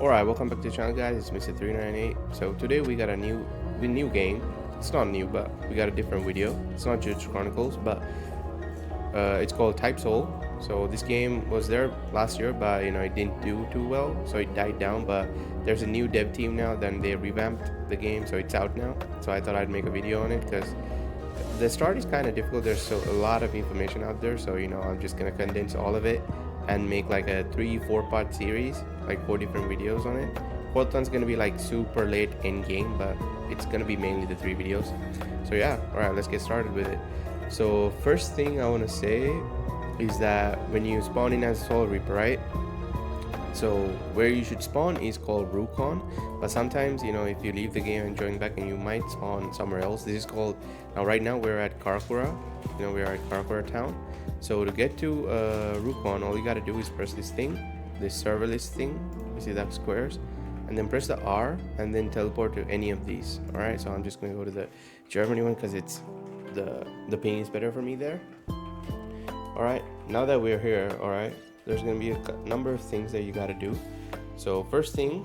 Alright, welcome back to the channel, guys. It's Mr. 398. So today we got a new game. It's not new, but we got a different video. It's not Judge Chronicles, but it's called Soul. So this game was there last year, but it didn't do too well, so it died down. But there's a new dev team now, then they revamped the game, so it's out now. So I thought I'd make a video on it because the start is kind of difficult. There's a lot of information out there, so I'm just gonna condense all of it and make like a 3-4 part series, like 4 different videos on it. Fourth one's gonna be like super late in game, but it's gonna be mainly the 3 videos. So yeah, alright, let's get started with it. So first thing I want to say is that when you spawn in as Soul Reaper, right, so where you should spawn is called Rukon, but sometimes if you leave the game and join back, and you might spawn somewhere else. This is called, now right now we're at Karakura, we are at Karakura town. So to get to Rukon, all you gotta do is press this thing, this serverless thing, you see that squares, and then press the R and then teleport to any of these. Alright, so I'm just gonna go to the Germany one because it's the ping is better for me there. Alright, now that we're here, alright, there's gonna be a number of things that you gotta do. So first thing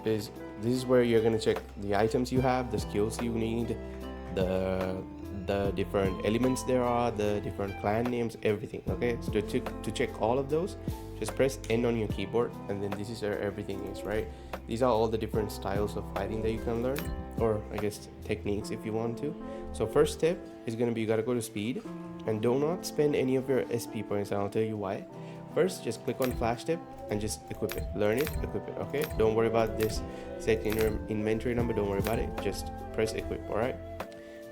is, this is where you're gonna check the items you have, the skills you need, the different elements there are, the different clan names, everything. Okay, so to check all of those, just press N on your keyboard, and then this is where everything is, right? These are all the different styles of fighting that you can learn, or I guess techniques if you want to. So first step is gonna be, you gotta go to speed, and do not spend any of your SP points, and I'll tell you why. First, just click on flash tip and just equip it, learn it, equip it. Okay, don't worry about this set in your inventory number, don't worry about it, just press equip. All right,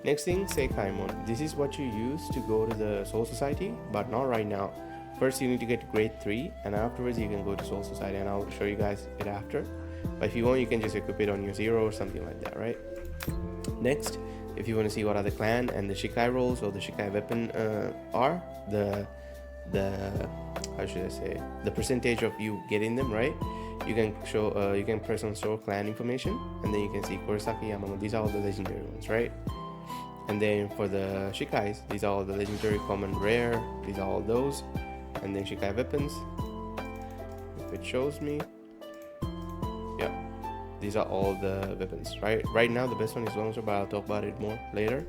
next thing, Seikaimon. This is what you use to go to the Soul Society, but not right now. First you need to get grade 3, and afterwards you can go to Soul Society, and I'll show you guys it after. But if you want, you can just equip it on your 0 or something like that, right? Next, if you want to see what other clan and the Shikai rolls or the Shikai weapon are, the how should I say, the percentage of you getting them, right? You can show you can press on show clan information, and then you can see Kurosaki, Yamamoto. These are all the legendary ones, right? And then for the Shikais, these are all the legendary, common, rare. These are all those. And then Shikai weapons, if it shows me, yeah, these are all the weapons, right? Right now the best one is longsword, but I'll talk about it more later.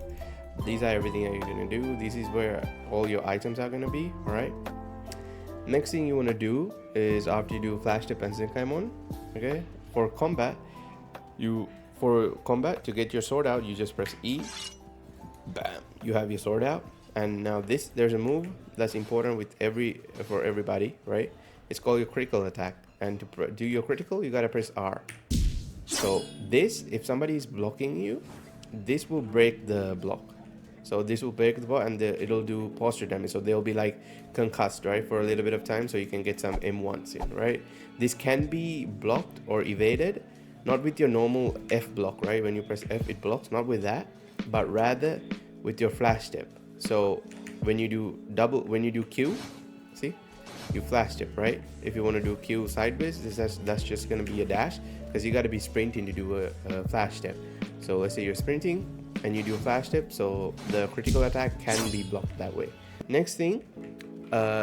These are everything that you're gonna do. This is where all your items are gonna be. All right, next thing you want to do is, after you do flash tip and Zenkaimon, okay, for combat to get your sword out, you just press E, bam, you have your sword out. And now there's a move that's important for everybody, right? It's called your critical attack, and to do your critical, you gotta press R. So this, if somebody is blocking you, this will break the block. So this will break the block, and it'll do posture damage. So they'll be like concussed, right, for a little bit of time, so you can get some M1s in, right? This can be blocked or evaded, not with your normal F block, right? When you press F, it blocks, not with that, but rather with your flash tip. So when you do Q, see, you flash tip, right? If you want to do Q sideways, that's just gonna be a dash, because you got to be sprinting to do a flash tip. So let's say you're sprinting and you do a flash tip, so the critical attack can be blocked that way. Next thing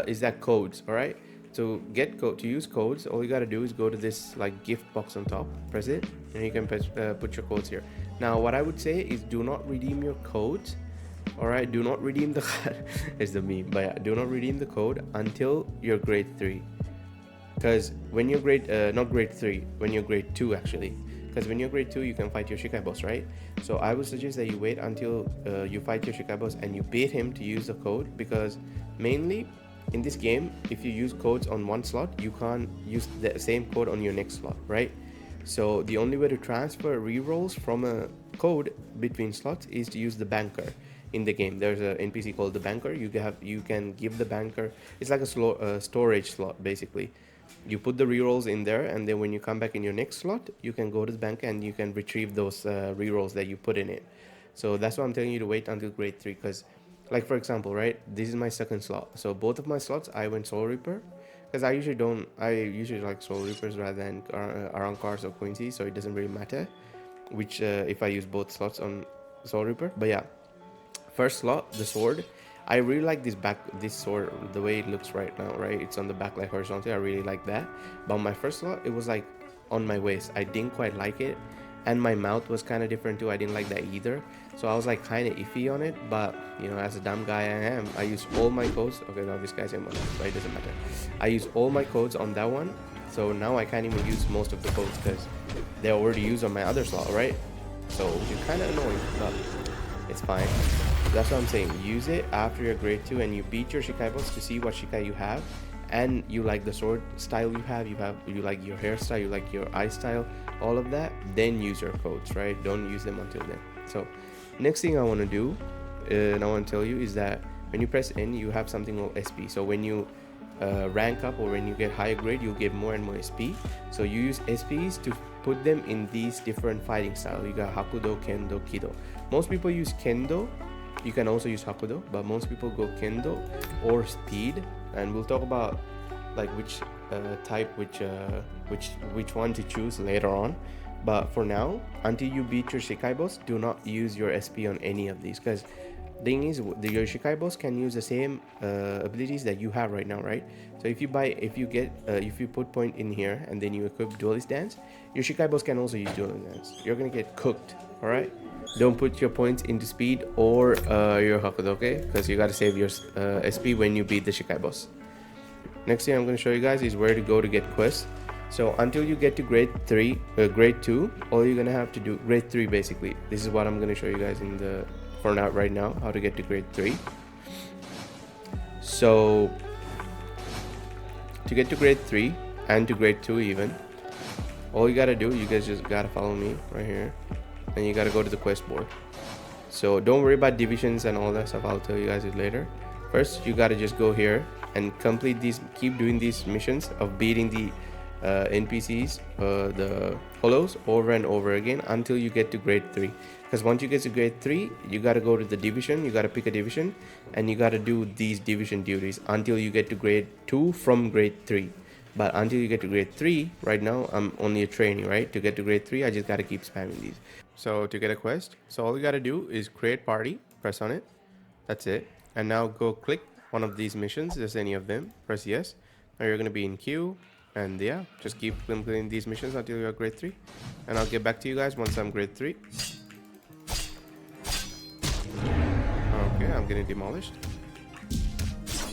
is that codes. All right, so to use codes, all you got to do is go to this like gift box on top, press it, and you can put your codes here. Now what I would say is, do not redeem your codes. All right, do not redeem the it's the meme, but yeah, do not redeem the code until you're grade 3, because when you're not grade 3, when you're grade 2 actually, because when you're grade 2 you can fight your Shikai boss, right? So I would suggest that you wait until you fight your Shikai boss and you bait him to use the code, because mainly in this game, if you use codes on one slot, you can't use the same code on your next slot, right? So the only way to transfer rerolls from a code between slots is to use the banker. In the game, there's an NPC called the banker. You can give the banker, it's like a storage slot basically. You put the rerolls in there, and then when you come back in your next slot, you can go to the banker and you can retrieve those rerolls that you put in it. So that's why I'm telling you to wait until grade 3, because like for example, right, this is my second slot, so both of my slots I went Soul Reaper, because I usually like Soul Reapers rather than Arankars or Quincy, so it doesn't really matter which if I use both slots on Soul Reaper. But yeah, first slot, the sword, I really like this sword, the way it looks right now, right? It's on the back like horizontal. I really like that. But on my first slot, it was like on my waist. I didn't quite like it, and my mouth was kind of different too. I didn't like that either, so I was like kind of iffy on it. But you know, as a dumb guy I am, I used all my codes. Okay, now this guy's in one, but it doesn't matter. I used all my codes on that one, so now I can't even use most of the codes because they're already used on my other slot, right? So it's kind of annoying, but it's fine. That's what I'm saying. Use it after your grade 2 and you beat your Shikai boss to see what Shikai you have, and you like the sword style you have, you like your hairstyle, you like your eye style, all of that. Then use your codes, right? Don't use them until then. So next thing I want to do, and I want to tell you, is that when you press N, you have something called SP. So when you rank up or when you get higher grade, you'll get more and more SP. So you use SPs to put them in these different fighting styles. You got Hakudo, Kendo, Kido. Most people use Kendo. You can also use Hakudo, but most people go Kendo or Speed, and we'll talk about like which type, which one to choose later on. But for now, until you beat your Shikai boss, do not use your SP on any of these, because thing is, your Shikai boss can use the same abilities that you have right now, right? So if you put point in here and then you equip duelist dance, your Shikai boss can also use duelist dance. You're gonna get cooked, all right? Don't put your points into speed or your Hakudo, okay? Because you gotta save your SP when you beat the Shikai boss. Next thing I'm gonna show you guys is where to go to get quests. So until you get to grade 2, all you're gonna have to do, grade 3 basically. This is what I'm gonna show you guys in the for now right now, how to get to grade 3. So to get to grade 3 and to grade 2 even, all you gotta do, you guys just gotta follow me right here, and you gotta go to the quest board. So don't worry about divisions and all that stuff, I'll tell you guys it later. First you gotta just go here and complete these, keep doing these missions of beating the NPCs, the hollows, over and over again until you get to grade 3. Because once you get to grade 3, you got to go to the division, you got to pick a division, and you got to do these division duties until you get to grade 2 from grade 3. But until you get to grade 3, right now I'm only a trainee, right? To get to grade 3, I just got to keep spamming these. So to get a quest, so all you got to do is create party, press on it, that's it. And now go click one of these missions, just any of them, press yes. Now you're going to be in queue. And yeah, just keep completing these missions until you're grade 3. And I'll get back to you guys once I'm grade 3. Okay, I'm getting demolished.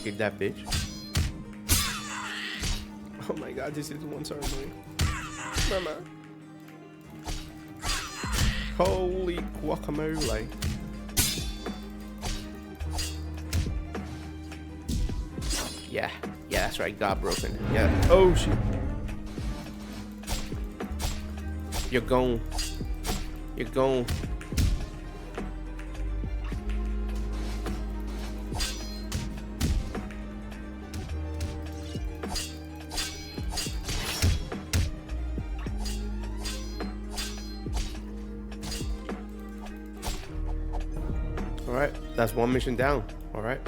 Hit that bitch. Oh my god, this is one so annoying. Mama. Holy guacamole. Yeah. Yeah, that's right, got broken. Yeah. Oh shit. You're gone. You're gone. Alright, that's one mission down. Alright.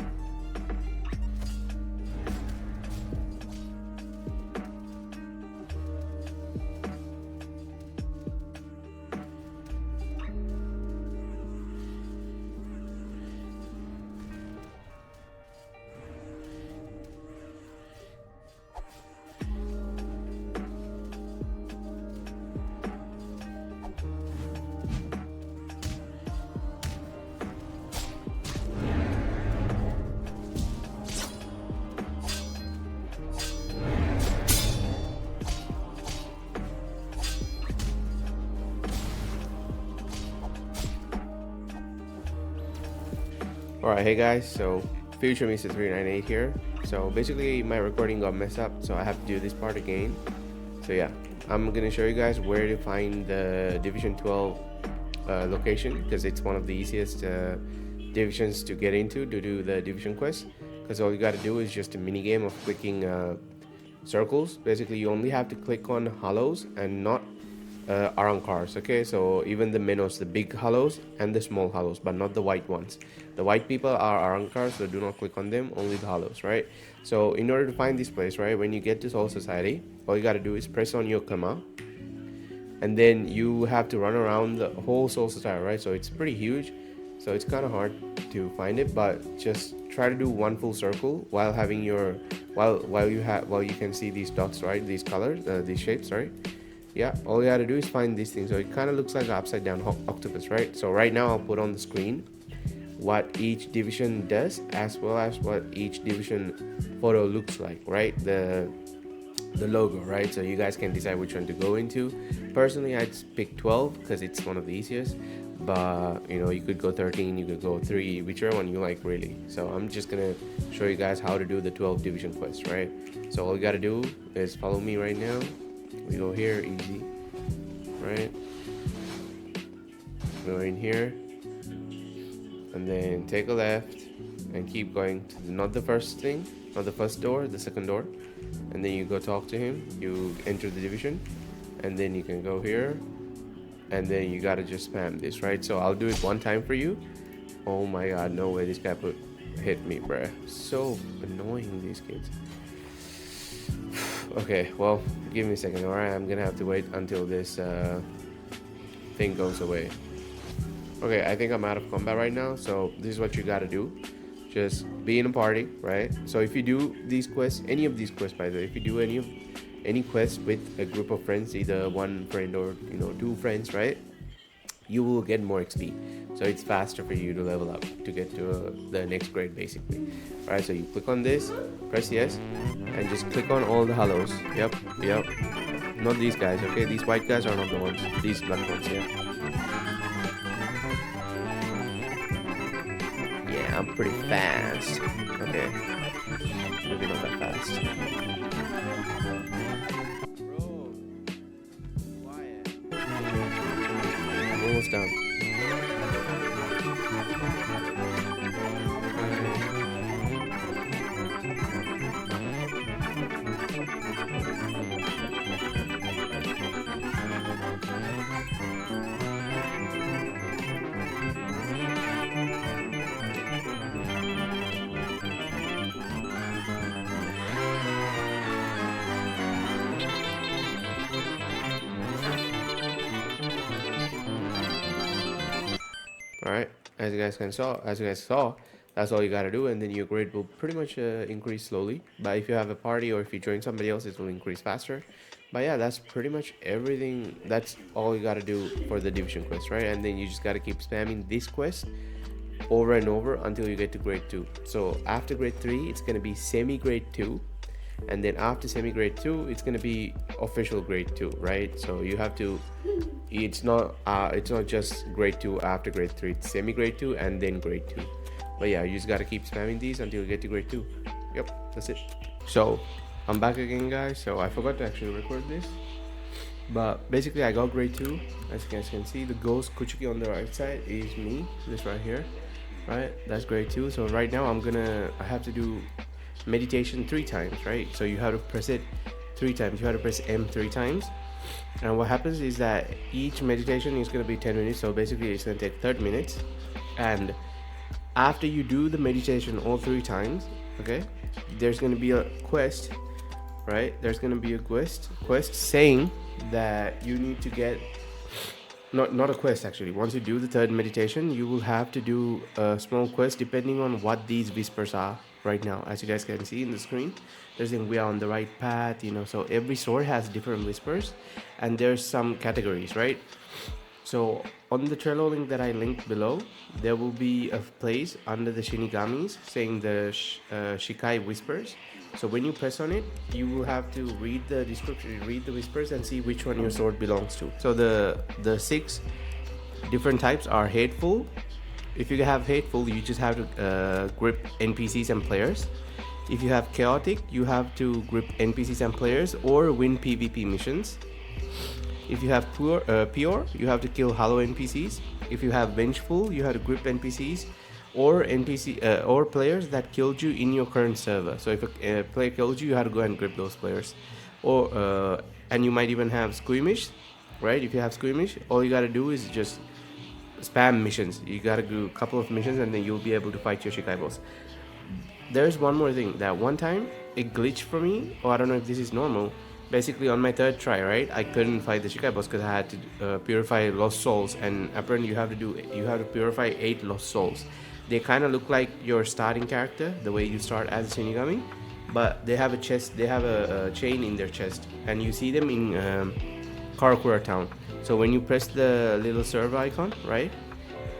Alright, hey guys, so Future Mr. 398 here. So basically my recording got messed up, so I have to do this part again. So yeah, I'm gonna show you guys where to find the Division 12 location, because it's one of the easiest divisions to get into to do the division quest. Because all you gotta do is just a mini game of clicking circles. Basically you only have to click on hollows and not around cars. Okay, so even the minnows, the big hollows and the small hollows, but not the white ones. The white people are around cars, so do not click on them, only the hollows, right? So in order to find this place, right, when you get to Soul Society, all you got to do is press on your Kama, and then you have to run around the whole Soul Society, right? So it's pretty huge, so it's kind of hard to find it, but just try to do one full circle while having your while you can see these dots, right, these colors, these shapes, right? yeah, all you gotta do is find these things. So it kind of looks like an upside down octopus, right? So right now I'll put on the screen what each division does, as well as what each division photo looks like, right? The logo, right? So you guys can decide which one to go into. Personally, I'd pick 12 because it's one of the easiest, but you know, you could go 13, you could go 3, whichever one you like, really. So I'm just gonna show you guys how to do the 12 division quest, right? So all you gotta do is follow me right now. We go here, easy, right? Go in here and then take a left and keep going to not the first thing, not the first door, the second door, and then you go talk to him. You enter the division, and then you can go here, and then you gotta just spam this, right? So I'll do it one time for you. Oh my god, no way this guy hit me, bruh. So annoying, these kids. Okay, well, give me a second. All right, I'm gonna have to wait until this thing goes away. Okay, I think I'm out of combat right now, so this is what you gotta do. Just be in a party, right? So if you do these quests, any of these quests, by the way, if you do any quests with a group of friends, either one friend or, you know, 2 friends, right, you will get more XP. So it's faster for you to level up to get to the next grade, basically. All right, so you click on this, press yes, and just click on all the hellos. Yep. Not these guys, okay? These white guys are not the ones. These black ones, yeah. Yeah, I'm pretty fast. Okay. Maybe not that fast. Bro, quiet. I'm almost done. Alright, as you guys saw, that's all you gotta do, and then your grade will pretty much increase slowly. But if you have a party or if you join somebody else, it will increase faster. But yeah, that's pretty much everything. That's all you gotta do for the division quest, right? And then you just gotta keep spamming this quest over and over until you get to grade 2. So after grade 3, it's gonna be semi-grade 2, and then after semi-grade 2, it's gonna be official grade 2, right? So you have to, it's not just grade 2 after grade 3, it's semi-grade 2 and then grade 2. But yeah, you just gotta keep spamming these until you get to grade 2. Yep, that's it. So I'm back again, guys. So I forgot to actually record this, but basically I got grade 2. As you guys can see, the ghost Kuchiki on the right side is me, this right here, right? That's grade 2. So right now I have to do meditation 3 times, right? So you have to press it 3 times. You have to press M 3 times, and what happens is that each meditation is going to be 10 minutes. So basically it's going to take 30 minutes, and after you do the meditation all 3 times, okay, there's going to be a quest, right? There's going to be a quest saying that you need to get, not a quest actually. Once you do the 3rd meditation, you will have to do a small quest depending on what these whispers are. Right now, as you guys can see in the screen, there's saying we are on the right path, you know. So every sword has different whispers, and there's some categories, right? So on the Trello link that I linked below, there will be a place under the Shinigamis saying the Shikai whispers. So when you press on it, you will have to read the description, read the whispers, and see which one your sword belongs to. So the 6 different types are hateful. If you have hateful, you just have to grip NPCs and players. If you have chaotic, you have to grip NPCs and players or win PvP missions. If you have pure, you have to kill hollow NPCs. If you have vengeful, you have to grip NPCs or players that killed you in your current server. So if a player killed you, you have to go and grip those players. Or and you might even have squeamish, right? If you have squeamish, all you gotta do is just spam missions. You gotta do a couple of missions, and then you'll be able to fight your Shikai boss. There's one more thing. That one time it glitched for me, or I don't know if this is normal. Basically on my 3rd try, right, I couldn't fight the Shikai boss because I had to purify lost souls, and apparently you have to purify 8 lost souls. They kind of look like your starting character, the way you start as a Shinigami, but they have a chest, they have a chain in their chest, and you see them in Karakura town. So when you press the little server icon, right,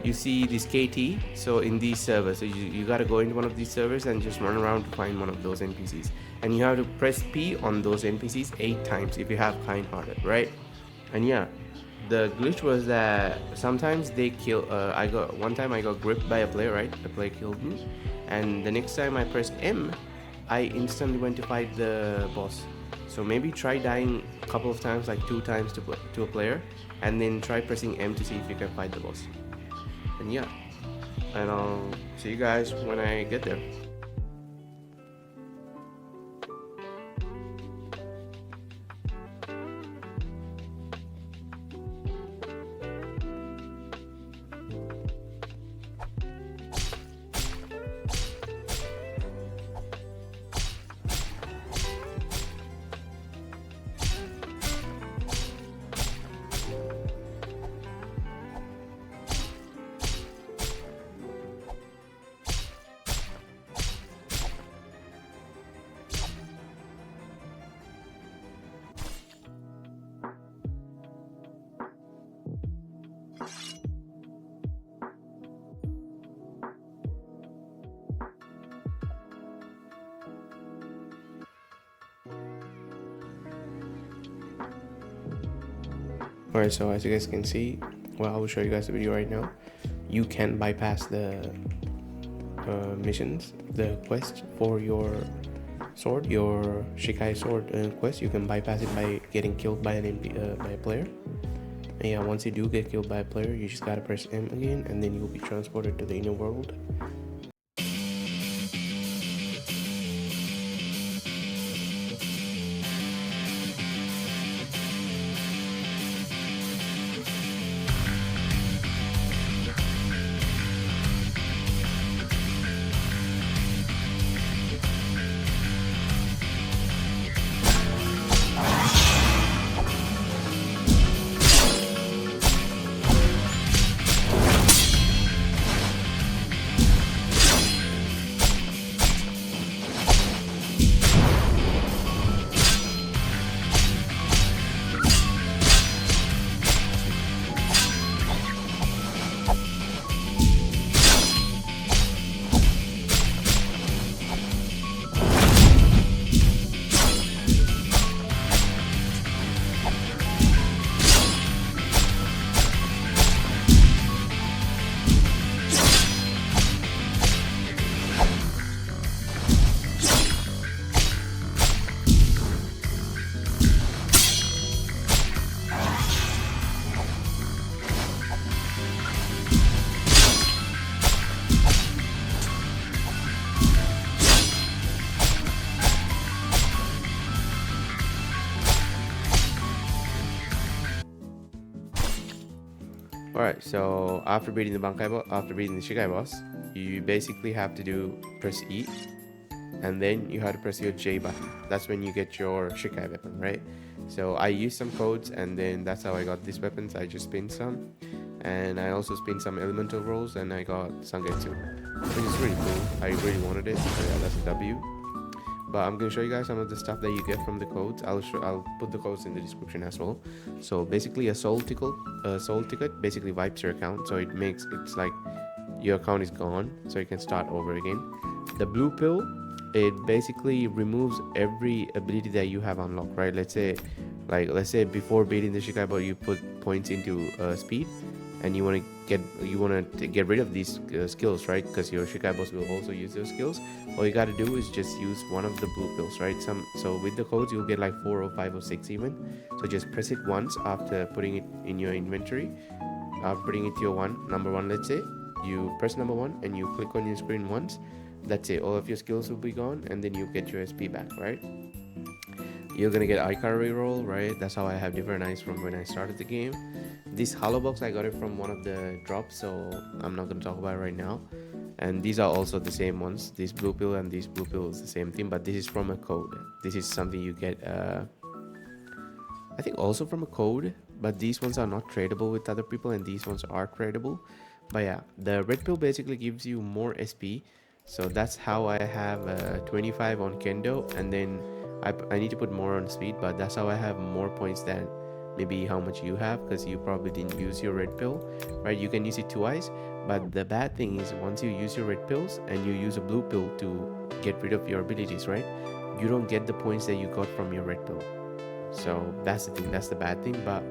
you see this KT. So in these servers, so you gotta go into one of these servers and just run around to find one of those NPCs, and you have to press P on those NPCs 8 times if you have kind-hearted, right? And yeah, the glitch was that sometimes they kill. One time I got gripped by a player, right? The player killed me, and the next time I pressed M, I instantly went to fight the boss. So maybe try dying a couple of times, like 2 times to a player, and then try pressing M to see if you can fight the boss. And yeah, and I'll see you guys when I get there. Alright, so as you guys can see, well, I will show you guys the video right now. You can bypass the missions, the quest for your sword, your Shikai sword quest. You can bypass it by getting killed by by a player. And yeah, once you do get killed by a player, you just gotta press M again, and then you will be transported to the inner world. Alright, so after beating the Shikai boss, you basically have to press E, and then you have to press your J button. That's when you get your Shikai weapon, right? So I used some codes, and then that's how I got these weapons. I just spinned some, and I also spinned some elemental rolls, and I got Sangetsu, which is really cool. I really wanted it, so yeah, that's a W. But I'm gonna show you guys some of the stuff that you get from the codes. I'll put the codes in the description as well. So basically, a soul ticket basically wipes your account, so it's like your account is gone, so you can start over again. The blue pill, it basically removes every ability that you have unlocked, right? Let's say before beating the Shikai boss, you put points into speed, and you want to get rid of these skills, right? Because your Shikai boss will also use those skills. All you gotta do is just use one of the blue pills, right? So with the codes, you'll get like 4 or 5 or 6 even. So just press it once after putting it in your inventory. After putting it to your number one, let's say, you press number 1 and you click on your screen once. That's it. All of your skills will be gone, and then you get your SP back, right? You're gonna get Icar reroll, right? That's how I have different eyes from when I started the game. This hollow box, I got it from one of the drops, so I'm not gonna talk about it right now. And these are also the same ones. This blue pill and this blue pill is the same thing, but this is from a code. This is something you get, I think also from a code, but these ones are not tradable with other people, and these ones are tradable. But yeah, the red pill basically gives you more SP. So that's how I have 25 on Kendo, and then I need to put more on speed, but that's how I have more points than maybe how much you have, because you probably didn't use your red pill, right? You can use it twice, but the bad thing is once you use your red pills and you use a blue pill to get rid of your abilities, right, you don't get the points that you got from your red pill. So that's the thing, that's the bad thing. But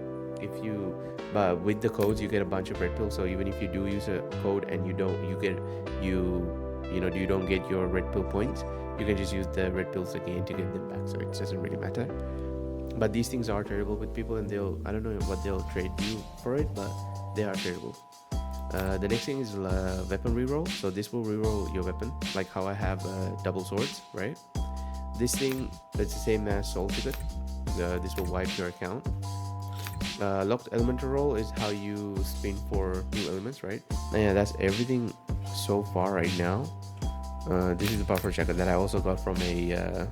with the codes you get a bunch of red pills, so even if you do use a code and you don't get your red pill points, you can just use the red pills again to get them back, so it doesn't really matter. But these things are terrible with people, and I don't know what they'll trade you for it, but they are terrible. The next thing is weapon reroll. So this will reroll your weapon, like how I have double swords, right? This thing, it's the same as soul ticket. This will wipe your account. Locked elemental roll is how you spin for new elements, right? And yeah, that's everything so far right now. This is the buffer checker that I also got from a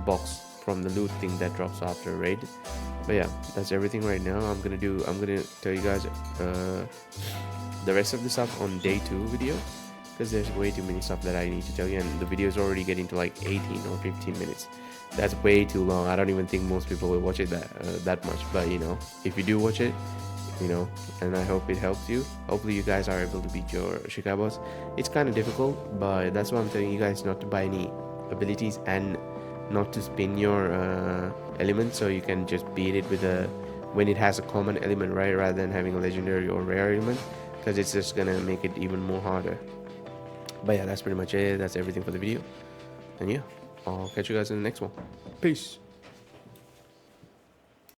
box from the loot thing that drops after a raid. But yeah, that's everything right now. I'm gonna tell you guys the rest of the stuff on day 2 video, because there's way too many stuff that I need to tell you, and the video is already getting to like 18 or 15 minutes. That's way too long. I don't even think most people will watch it that much, but if you do watch it, and I hope it helps you. Hopefully you guys are able to beat your Shikai boss. It's kind of difficult, but that's why I'm telling you guys not to buy any abilities and not to spin your element, so you can just beat it with when it has a common element, right, rather than having a legendary or rare element, because it's just gonna make it even more harder. But yeah, that's pretty much it. That's everything for the video, and yeah, I'll catch you guys in the next one. Peace.